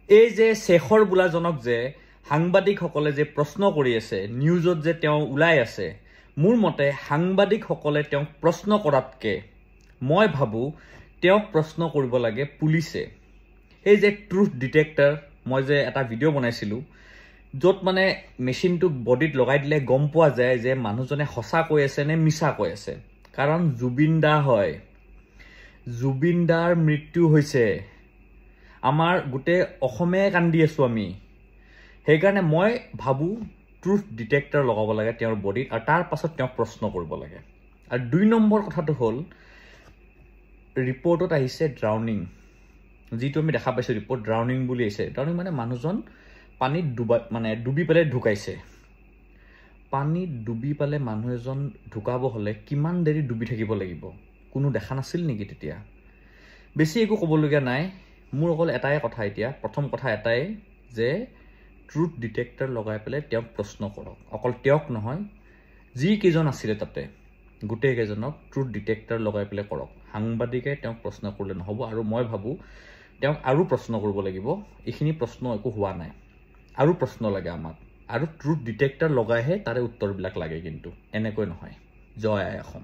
এই যে শেখৰ বোলাজনক যে সাংবাদিকসকলে যে প্ৰশ্ন কৰি আছে নিউজত যে তেওঁ ওলাই আছে মোৰ মতে সাংবাদিকসকলে তেওঁক প্ৰশ্ন কৰাতকে মই ভাবো তেওঁক প্ৰশ্ন কৰিব লাগে পুলিচে এই যে ট্ৰুথ ডিটেক্টৰ মই যে এটা ভিডিঅ' বনাইছিলো য'ত মানে মেচিনটো বডিত লগাই দিলে গম পোৱা যায় যে মানুহজনে সঁচা কৈ আছে নে মিছা কৈ আছে কাৰণ জুবিন দা হয় জুবিন দাৰ মৃত্যু হৈছে আমাৰ গুটে অসমে কান্দি আছো আমি সেইকাৰণে মই ভাবো ট্ৰুথ ডিটেক্টৰ লগাব লাগে তেওঁৰ বডিত আৰু তাৰ পাছত তেওঁক প্ৰশ্ন কৰিব লাগে আৰু 2 নম্বৰ কথাটো হ'ল ৰিপৰ্টত আহিছে ড্ৰাউনিং যিটো আমি দেখা পাইছো ৰিপৰ্ট ড্ৰাউনিং বুলি আছে ড্ৰাউনিং মানে মানুহজন পানীত ডুবি পেলাই ঢুকাইছে পানীত ডুবি পেলে মানুহ এজন ঢুকাব হলে কিমান দেৰি ডুবি থাকিব লাগিব কোনো দেখা নাছিল নেকি তেতিয়া বেছি একো ক'বলগীয়া নাই মোৰ অকল এটাই কথা এতিয়া প্ৰথম কথা এটাই যে ট্ৰুথ ডিটেক্টৰ লগাই পেলাই তেওঁক প্ৰশ্ন কৰক অকল তেওঁক নহয় যি কেজন আছিল তাতে গুটে কেজনক ট্ৰুথ ডিটেক্টৰ লগাই পেলাই কৰক সাংবাদিকে তেওঁক প্ৰশ্ন কৰিলে নহব আৰু মই ভাবো তেওঁক আৰু প্ৰশ্ন কৰিব লাগিব এইখিনি প্ৰশ্ন একো হোৱা নাই আৰু প্ৰশ্ন লাগে আমাক আৰু ট্ৰুথ ডিটেক্টৰ লগাইহে তাৰে উত্তৰবিলাক লাগে কিন্তু এনেকৈ নহয় জয় আই অসম